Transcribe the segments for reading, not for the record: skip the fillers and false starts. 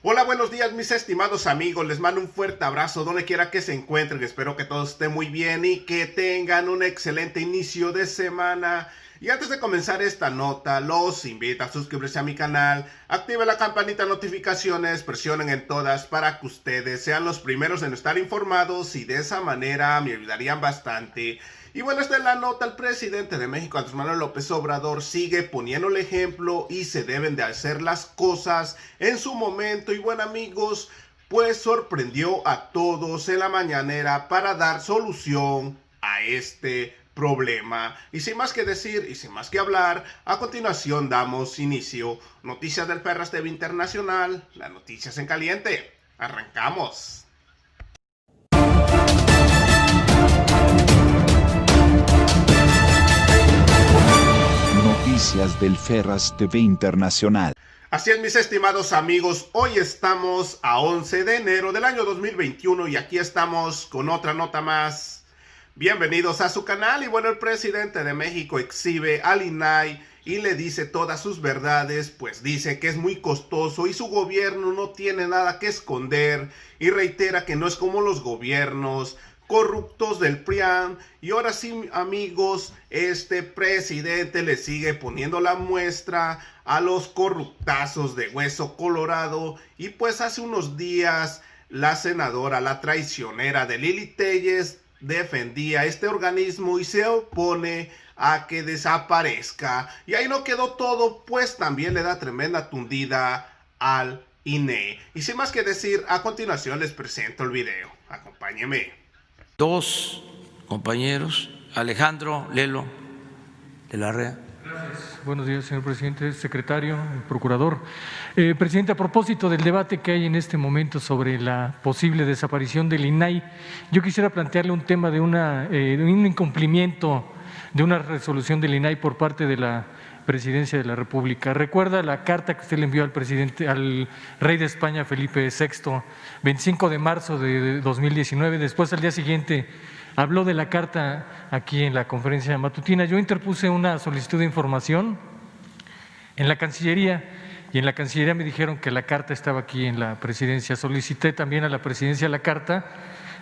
Hola, buenos días mis estimados amigos, les mando un fuerte abrazo donde quiera que se encuentren, espero que todos estén muy bien y que tengan un excelente inicio de semana. Y antes de comenzar esta nota, los invito a suscribirse a mi canal, activen la campanita de notificaciones, presionen en todas para que ustedes sean los primeros en estar informados y de esa manera me ayudarían bastante. Y bueno, esta es la nota. El presidente de México, Andrés Manuel López Obrador, sigue poniendo el ejemplo y se deben de hacer las cosas en su momento. Y bueno, amigos, pues sorprendió a todos en la mañanera para dar solución a este problema. Y sin más que decir y sin más que hablar, a continuación damos inicio. Noticias del Ferras TV Internacional, las noticias en caliente. Arrancamos. Noticias del Ferras TV Internacional. Así es, mis estimados amigos, hoy estamos a 11 de enero del año 2021 y aquí estamos con otra nota más. Bienvenidos a su canal. Y bueno, el presidente de México exhibe al INAI y le dice todas sus verdades, pues dice que es muy costoso y su gobierno no tiene nada que esconder y reitera que no es como los gobiernos corruptos del PRIAN. Y ahora sí, amigos, este presidente le sigue poniendo la muestra a los corruptazos de Hueso Colorado. Y pues hace unos días la senadora, la traicionera de Lili Téllez, defendía este organismo y se opone a que desaparezca. Y ahí no quedó todo, pues también le da tremenda tundida al INE. Y sin más que decir, a continuación les presento el video. Acompáñenme. Dos compañeros, Alejandro Lelo de la REA. Gracias. Buenos días, señor presidente, secretario, procurador. Presidente, a propósito del debate que hay en este momento sobre la posible desaparición del INAI, yo quisiera plantearle un tema de un incumplimiento de una resolución del INAI por parte de la Presidencia de la República. ¿Recuerda la carta que usted le envió al presidente, al rey de España, Felipe VI, 25 de marzo de 2019? Después, al día siguiente, habló de la carta aquí en la conferencia matutina. Yo interpuse una solicitud de información en la Cancillería y en la Cancillería me dijeron que la carta estaba aquí en la Presidencia. Solicité también a la Presidencia la carta,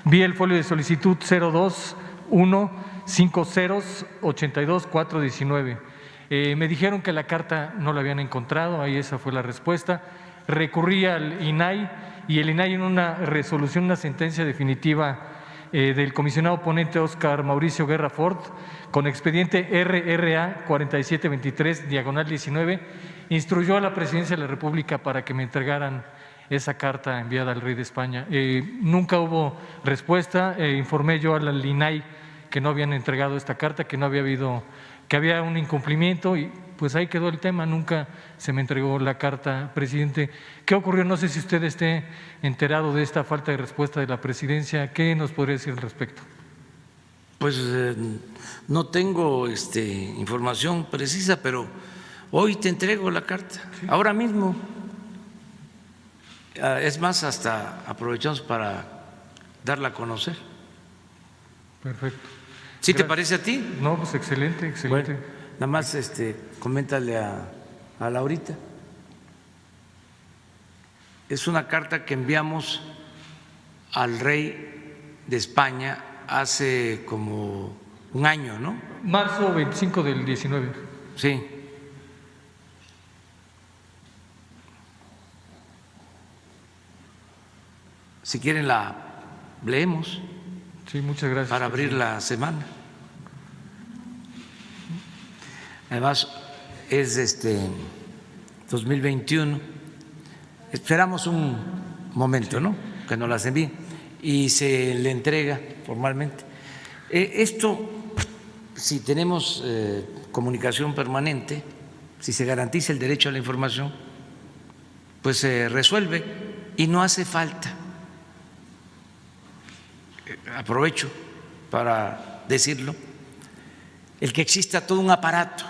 vi el folio de solicitud 0215082412419. Me dijeron que la carta no la habían encontrado, ahí esa fue la respuesta. Recurrí al INAI y el INAI en una resolución, una sentencia definitiva del comisionado ponente Óscar Mauricio Guerra Ford, con expediente RRA 4723/19, instruyó a la Presidencia de la República para que me entregaran esa carta enviada al rey de España. Nunca hubo respuesta, informé yo al INAI que no habían entregado esta carta, que no había habido, que había un incumplimiento y pues ahí quedó el tema, nunca se me entregó la carta, presidente. ¿Qué ocurrió? No sé si usted esté enterado de esta falta de respuesta de la presidencia, ¿qué nos podría decir al respecto? Pues no tengo información precisa, pero hoy te entrego la carta, ¿sí? Ahora mismo. Es más, hasta aprovechamos para darla a conocer. Perfecto. ¿Sí te parece a ti? No, pues excelente, excelente. Bueno, nada más coméntale a Laurita. Es una carta que enviamos al rey de España hace como un año, ¿no? Marzo 25 del 19. Sí. Si quieren la leemos. Sí, muchas gracias. Para abrir la semana. Además, es 2021. Esperamos un momento, ¿no? Que nos las envíen y se le entrega formalmente. Esto, si tenemos comunicación permanente, si se garantiza el derecho a la información, pues se resuelve y no hace falta. Aprovecho para decirlo, el que exista todo un aparato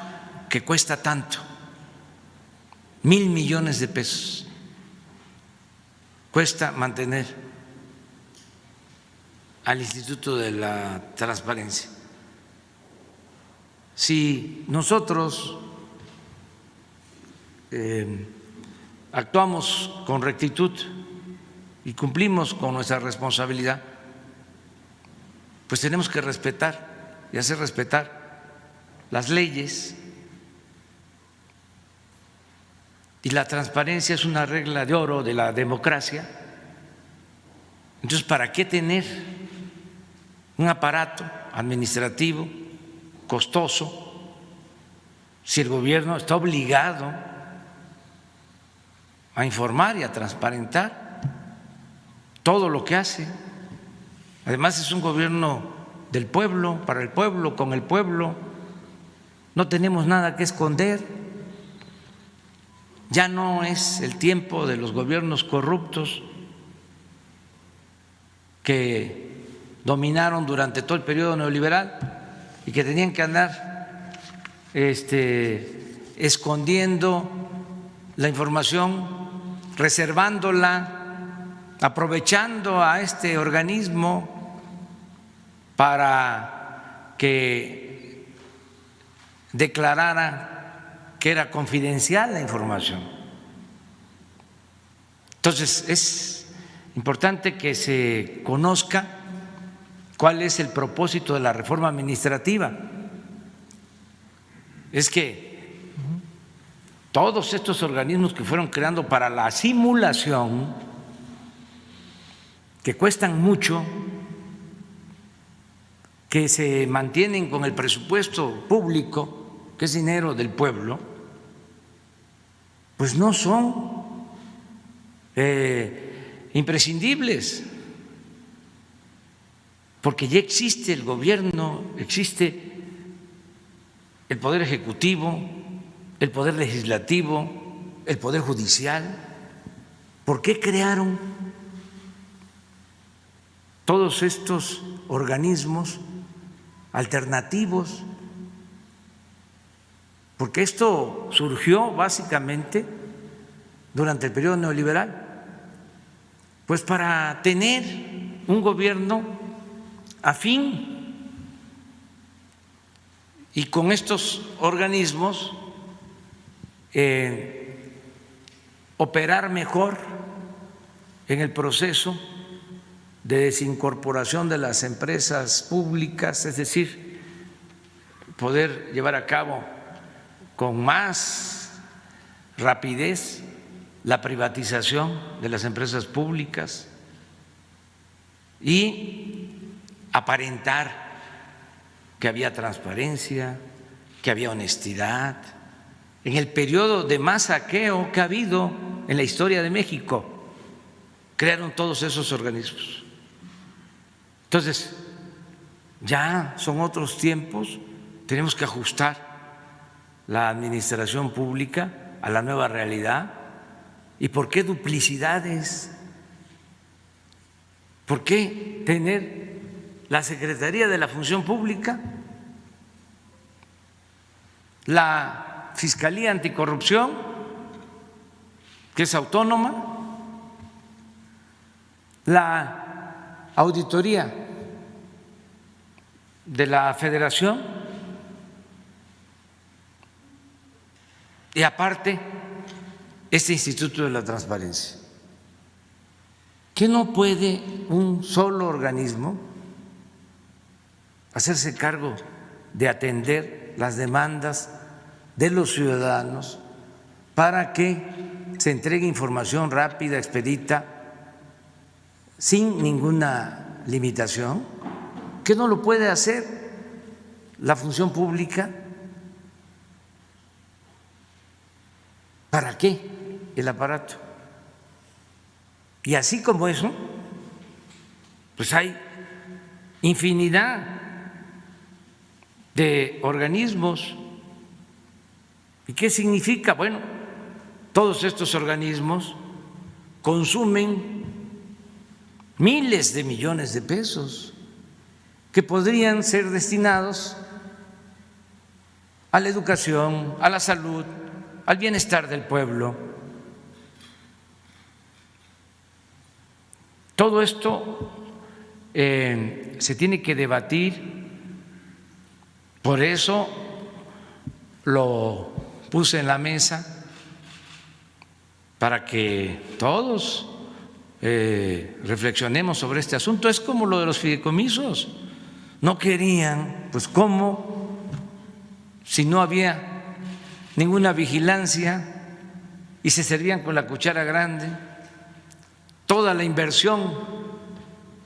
que cuesta tanto, 1,000 millones de pesos, cuesta mantener al Instituto de la Transparencia. Si nosotros actuamos con rectitud y cumplimos con nuestra responsabilidad, pues tenemos que respetar y hacer respetar las leyes. Y la transparencia es una regla de oro de la democracia. Entonces, ¿para qué tener un aparato administrativo costoso si el gobierno está obligado a informar y a transparentar todo lo que hace? Además, es un gobierno del pueblo, para el pueblo, con el pueblo. No tenemos nada que esconder. Ya no es el tiempo de los gobiernos corruptos que dominaron durante todo el periodo neoliberal y que tenían que andar escondiendo la información, reservándola, aprovechando a este organismo para que declarara que era confidencial la información. Entonces, es importante que se conozca cuál es el propósito de la reforma administrativa. Es que todos estos organismos que fueron creando para la simulación, que cuestan mucho, que se mantienen con el presupuesto público, que es dinero del pueblo, pues no son imprescindibles, porque ya existe el gobierno, existe el poder ejecutivo, el poder legislativo, el poder judicial. ¿Por qué crearon todos estos organismos alternativos? Porque esto surgió básicamente durante el periodo neoliberal, pues para tener un gobierno afín, y con estos organismos operar mejor en el proceso de desincorporación de las empresas públicas, es decir, poder llevar a cabo con más rapidez la privatización de las empresas públicas y aparentar que había transparencia, que había honestidad. En el periodo de más saqueo que ha habido en la historia de México, crearon todos esos organismos. Entonces, ya son otros tiempos, tenemos que ajustar la administración pública a la nueva realidad. ¿Y por qué duplicidades? ¿Por qué tener la Secretaría de la Función Pública, la Fiscalía Anticorrupción, que es autónoma, la Auditoría de la Federación y aparte este Instituto de la Transparencia? ¿Qué no puede un solo organismo hacerse cargo de atender las demandas de los ciudadanos para que se entregue información rápida, expedita, sin ninguna limitación? ¿Qué no lo puede hacer la función pública? ¿Para qué el aparato? Y así como eso, pues hay infinidad de organismos. ¿Y qué significa? Bueno, todos estos organismos consumen miles de millones de pesos que podrían ser destinados a la educación, a la salud, al bienestar del pueblo. Todo esto se tiene que debatir, por eso lo puse en la mesa para que todos reflexionemos sobre este asunto. Es como lo de los fideicomisos. No querían, pues ¿cómo? Si no había ninguna vigilancia y se servían con la cuchara grande, toda la inversión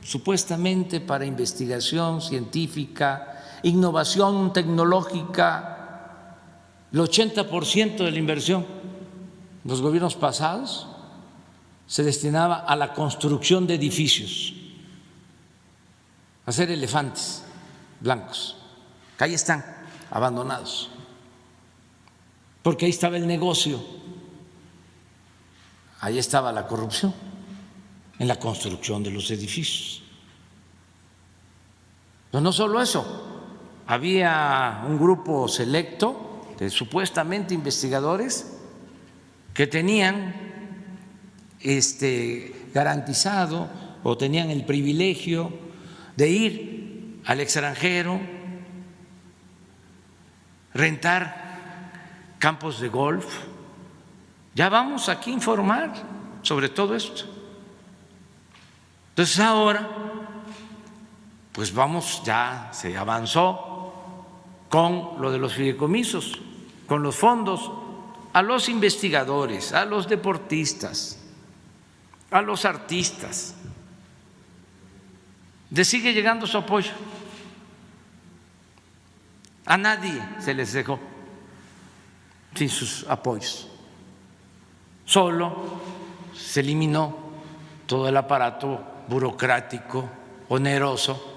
supuestamente para investigación científica, innovación tecnológica, el 80% de la inversión de los gobiernos pasados se destinaba a la construcción de edificios, a hacer elefantes blancos, que ahí están abandonados, porque ahí estaba el negocio, ahí estaba la corrupción, en la construcción de los edificios. Pero no solo eso, había un grupo selecto de supuestamente investigadores que tenían garantizado o tenían el privilegio de ir al extranjero, rentar campos de golf. Ya vamos aquí a informar sobre todo esto. Entonces ahora, pues vamos, ya se avanzó con lo de los fideicomisos, con los fondos a los investigadores, a los deportistas, a los artistas. Les sigue llegando su apoyo. A nadie se les dejó sin sus apoyos. Solo se eliminó todo el aparato burocrático, oneroso,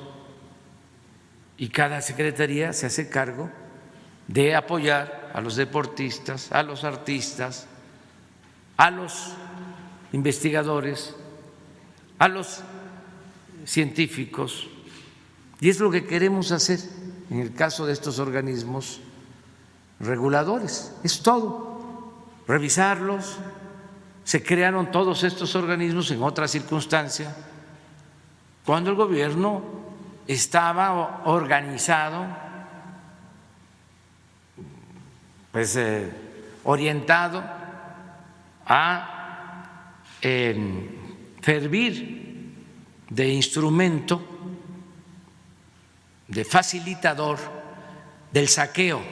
y cada secretaría se hace cargo de apoyar a los deportistas, a los artistas, a los investigadores, a los científicos. Y es lo que queremos hacer en el caso de estos organismos reguladores. Es todo, revisarlos. Se crearon todos estos organismos en otra circunstancia, cuando el gobierno estaba organizado, pues orientado a servir de instrumento, de facilitador del saqueo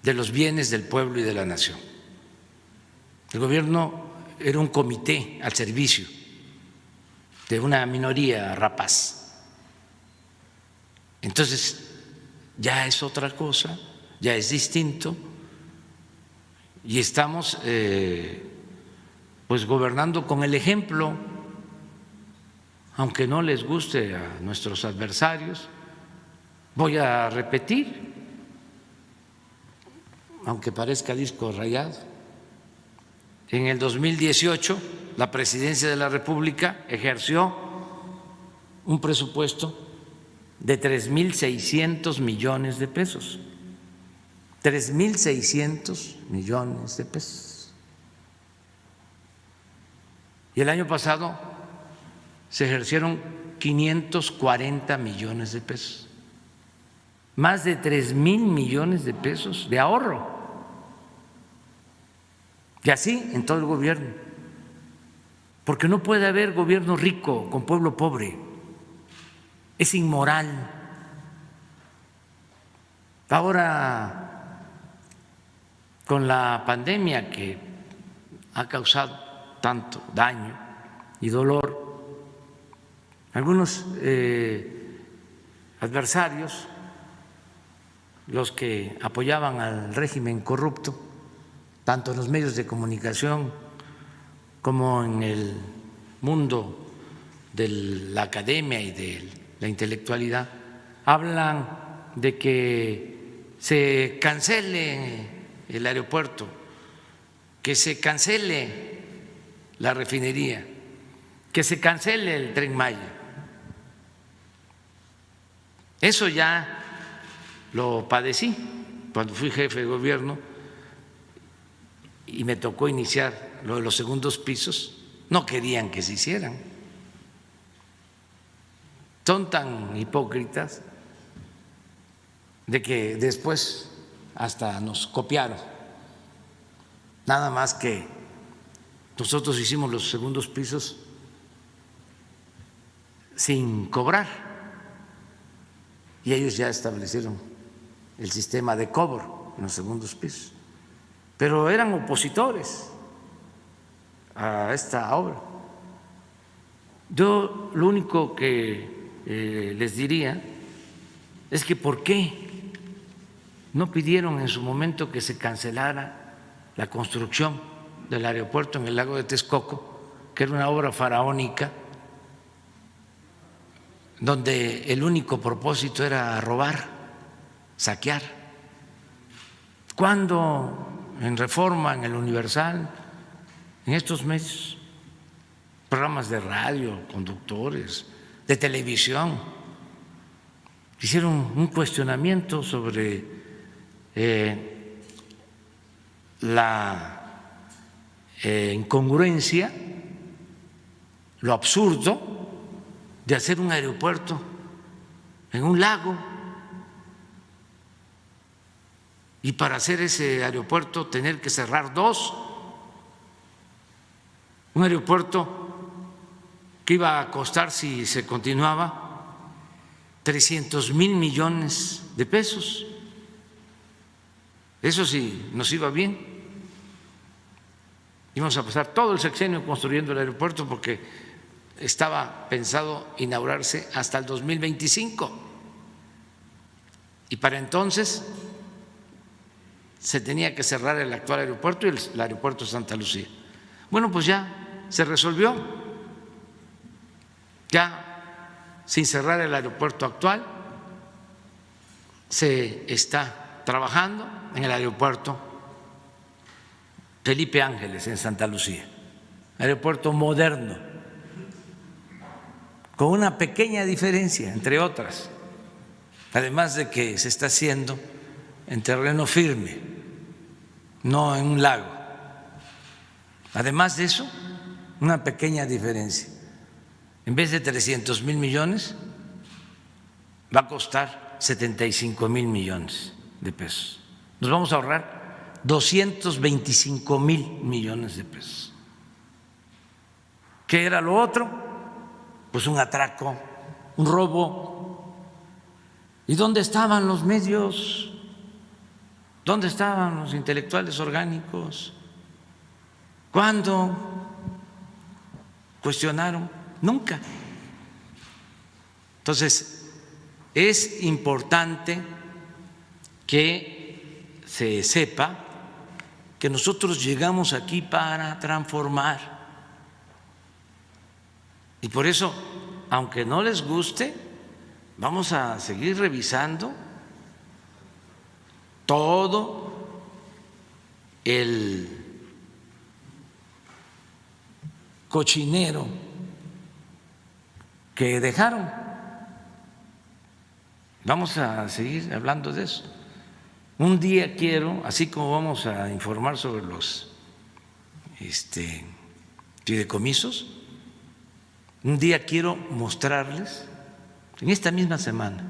de los bienes del pueblo y de la nación. El gobierno era un comité al servicio de una minoría rapaz. Entonces ya es otra cosa, ya es distinto, y estamos pues gobernando con el ejemplo, aunque no les guste a nuestros adversarios. Voy a repetir, aunque parezca disco rayado. En el 2018, la Presidencia de la República ejerció un presupuesto de 3.600 millones de pesos. 3.600 millones de pesos. Y el año pasado se ejercieron 540 millones de pesos. Más de 3.000 millones de pesos de ahorro. Y así en todo el gobierno, porque no puede haber gobierno rico con pueblo pobre, es inmoral. Ahora, con la pandemia que ha causado tanto daño y dolor, algunos adversarios, los que apoyaban al régimen corrupto, tanto en los medios de comunicación como en el mundo de la academia y de la intelectualidad, hablan de que se cancele el aeropuerto, que se cancele la refinería, que se cancele el Tren Maya. Eso ya lo padecí cuando fui jefe de gobierno y me tocó iniciar lo de los segundos pisos. No querían que se hicieran. Son tan hipócritas de que después hasta nos copiaron, nada más que nosotros hicimos los segundos pisos sin cobrar y ellos ya establecieron el sistema de cobro en los segundos pisos, pero eran opositores a esta obra. Yo lo único que les diría es que ¿por qué no pidieron en su momento que se cancelara la construcción del aeropuerto en el lago de Texcoco, que era una obra faraónica donde el único propósito era robar, saquear? Cuando en Reforma, en el Universal, en estos medios, programas de radio, conductores, de televisión, hicieron un cuestionamiento sobre la incongruencia, lo absurdo de hacer un aeropuerto en un lago, y para hacer ese aeropuerto tener que cerrar dos, un aeropuerto que iba a costar, si se continuaba, 300,000 millones de pesos. Eso sí nos iba bien. Íbamos a pasar todo el sexenio construyendo el aeropuerto porque estaba pensado inaugurarse hasta el 2025. Y para entonces se tenía que cerrar el actual aeropuerto y el aeropuerto de Santa Lucía. Bueno, pues ya se resolvió, ya sin cerrar el aeropuerto actual, se está trabajando en el aeropuerto Felipe Ángeles en Santa Lucía, aeropuerto moderno, con una pequeña diferencia, entre otras, además de que se está haciendo en terreno firme, no en un lago. Además de eso, una pequeña diferencia. En vez de 300,000 millones, va a costar 75,000 millones de pesos. Nos vamos a ahorrar 225,000 millones de pesos. ¿Qué era lo otro? Pues un atraco, un robo. ¿Y dónde estaban los medios? ¿Dónde estaban los intelectuales orgánicos? ¿Cuándo cuestionaron? Nunca. Entonces, es importante que se sepa que nosotros llegamos aquí para transformar. Y por eso, aunque no les guste, vamos a seguir revisando todo el cochinero que dejaron. Vamos a seguir hablando de eso. Un día quiero, así como vamos a informar sobre los fideicomisos, un día quiero mostrarles, en esta misma semana,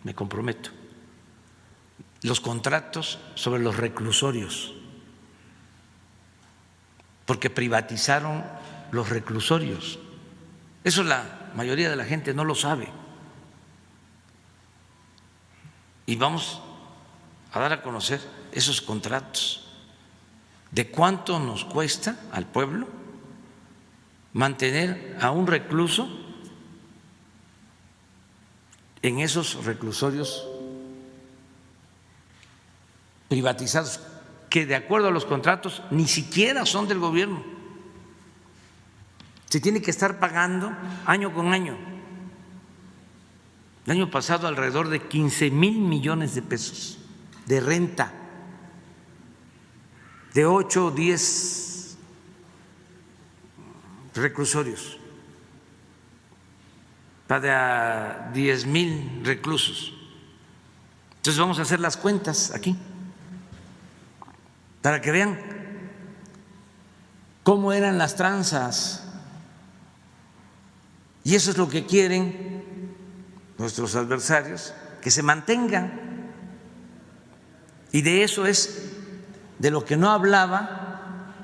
me comprometo, los contratos sobre los reclusorios, porque privatizaron los reclusorios. Eso la mayoría de la gente no lo sabe. Y vamos a dar a conocer esos contratos, de cuánto nos cuesta al pueblo mantener a un recluso en esos reclusorios privatizados, que de acuerdo a los contratos ni siquiera son del gobierno. Se tiene que estar pagando año con año. El año pasado alrededor de 15,000 millones de pesos de renta de 8 o 10 reclusorios para 10,000 reclusos. Entonces vamos a hacer las cuentas aquí para que vean cómo eran las tranzas. Y eso es lo que quieren nuestros adversarios, que se mantengan. Y de eso es de lo que no hablaba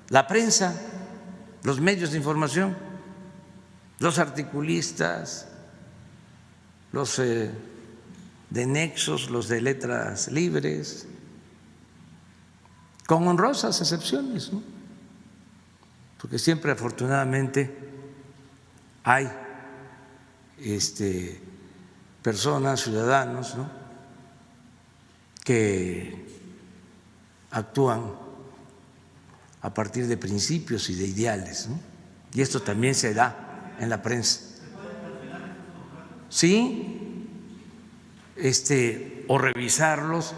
la prensa. los medios de información, los articulistas, los de nexos, los de letras libres, con honrosas excepciones, ¿no? Porque siempre afortunadamente hay personas, ciudadanos, ¿no?, que actúan a partir de principios y de ideales, ¿no? Y esto también se da en la prensa. Sí, o revisarlos,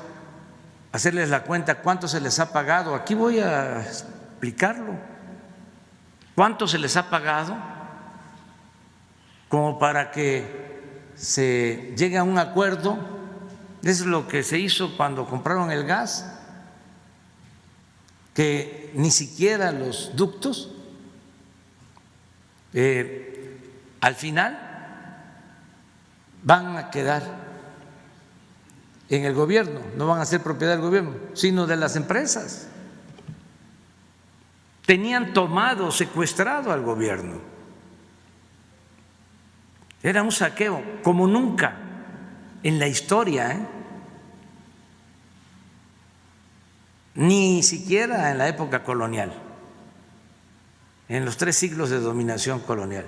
hacerles la cuenta cuánto se les ha pagado. Aquí voy a explicarlo. ¿Cuánto se les ha pagado? Como para que se llegue a un acuerdo. Eso es lo que se hizo cuando compraron el gas, que ni siquiera los ductos al final van a quedar en el gobierno, no van a ser propiedad del gobierno, sino de las empresas. Tenían tomado, secuestrado al gobierno. Era un saqueo como nunca en la historia, ni siquiera en la época colonial, en los 3 siglos de dominación colonial,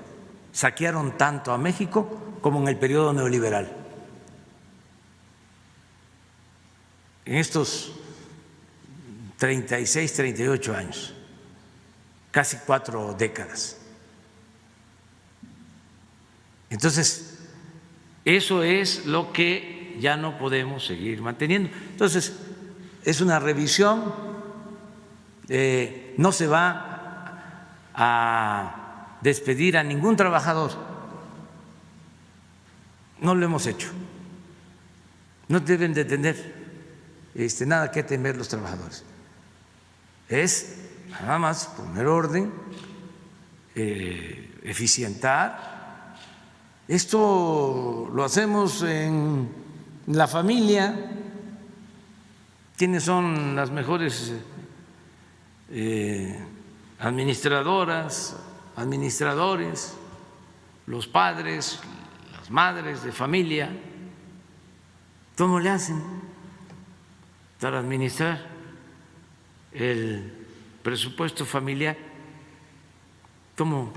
saquearon tanto a México como en el periodo neoliberal. En estos 36, 38 años, casi 4 décadas. Entonces, eso es lo que ya no podemos seguir manteniendo. Entonces, es una revisión, no se va a despedir a ningún trabajador, no lo hemos hecho, no deben de tener nada que temer los trabajadores, es nada más poner orden, eficientar. Esto lo hacemos en la familia. ¿Quiénes son las mejores administradoras, administradores? Los padres, las madres de familia. ¿Cómo le hacen para administrar el presupuesto familiar? ¿Cómo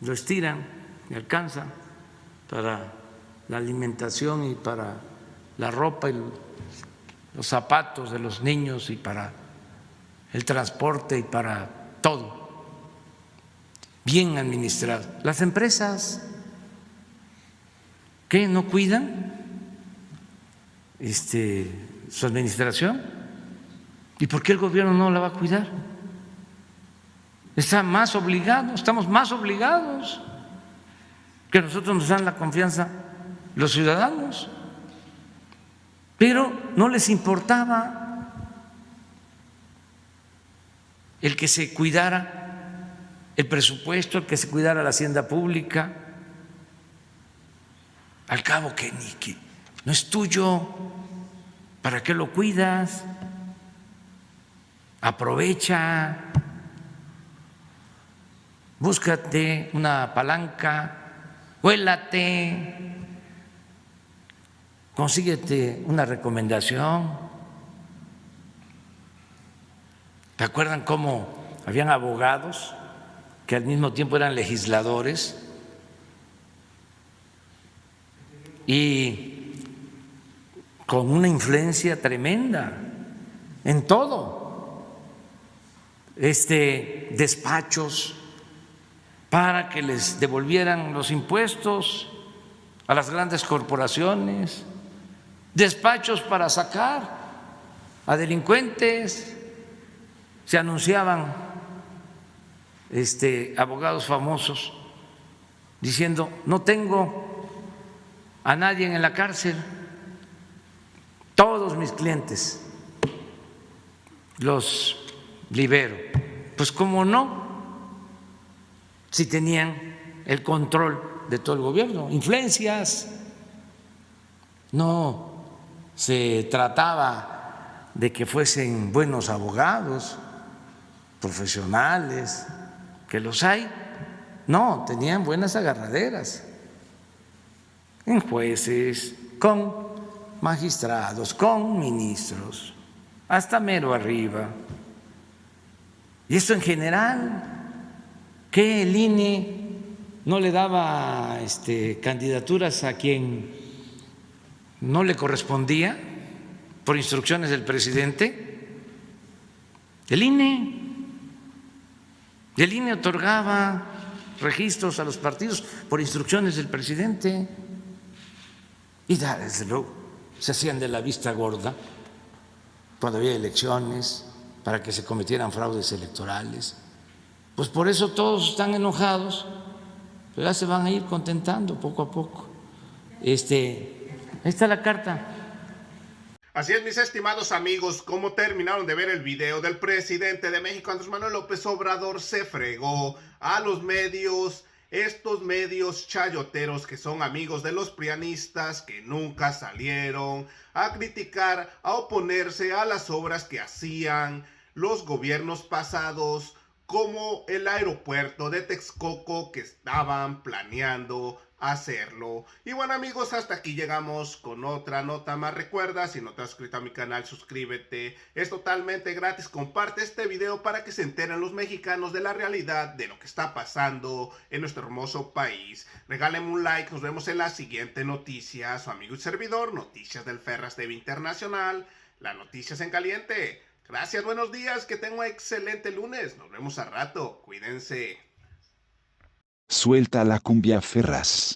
lo estiran y alcanza para la alimentación y para la ropa y los zapatos de los niños y para el transporte y para todo? Bien administrado. Las empresas, ¿qué no cuidan su administración? ¿Y por qué el gobierno no la va a cuidar? Está más obligado, estamos más obligados, que nosotros nos dan la confianza los ciudadanos, pero no les importaba el que se cuidara el presupuesto, el que se cuidara la hacienda pública. Al cabo que no es tuyo, ¿para qué lo cuidas? Aprovecha, búscate una palanca, huélate, consíguete una recomendación. ¿Te acuerdan cómo habían abogados que al mismo tiempo eran legisladores y con una influencia tremenda en todo? Despachos para que les devolvieran los impuestos a las grandes corporaciones, despachos para sacar a delincuentes. Se anunciaban abogados famosos diciendo: no tengo a nadie en la cárcel, todos mis clientes los libero. Pues cómo no, si tenían el control de todo el gobierno, influencias. No se trataba de que fuesen buenos abogados, profesionales, que los hay, no, tenían buenas agarraderas en jueces, con magistrados, con ministros, hasta mero arriba. Y esto en general, que el INE no le daba candidaturas a quien no le correspondía por instrucciones del presidente. El INE otorgaba registros a los partidos por instrucciones del presidente y desde luego se hacían de la vista gorda cuando había elecciones para que se cometieran fraudes electorales. Pues por eso todos están enojados, pero ya se van a ir contentando poco a poco. Ahí está la carta. Así es, mis estimados amigos, como terminaron de ver el video del presidente de México, Andrés Manuel López Obrador, se fregó a los medios, estos medios chayoteros que son amigos de los prianistas, que nunca salieron a criticar, a oponerse a las obras que hacían los gobiernos pasados, como el aeropuerto de Texcoco, que estaban planeando hacerlo. Y bueno, amigos, hasta aquí llegamos con otra nota más. Recuerda, si no te has suscrito a mi canal, suscríbete, es totalmente gratis. Comparte este video para que se enteren los mexicanos de la realidad de lo que está pasando en nuestro hermoso país. Regálenme un like, nos vemos en la siguiente noticia. Su amigo y servidor, Noticias del Ferras TV Internacional, las noticias en caliente. Gracias, buenos días, que tenga un excelente lunes. Nos vemos al rato, cuídense. Suelta la cumbia Ferraz.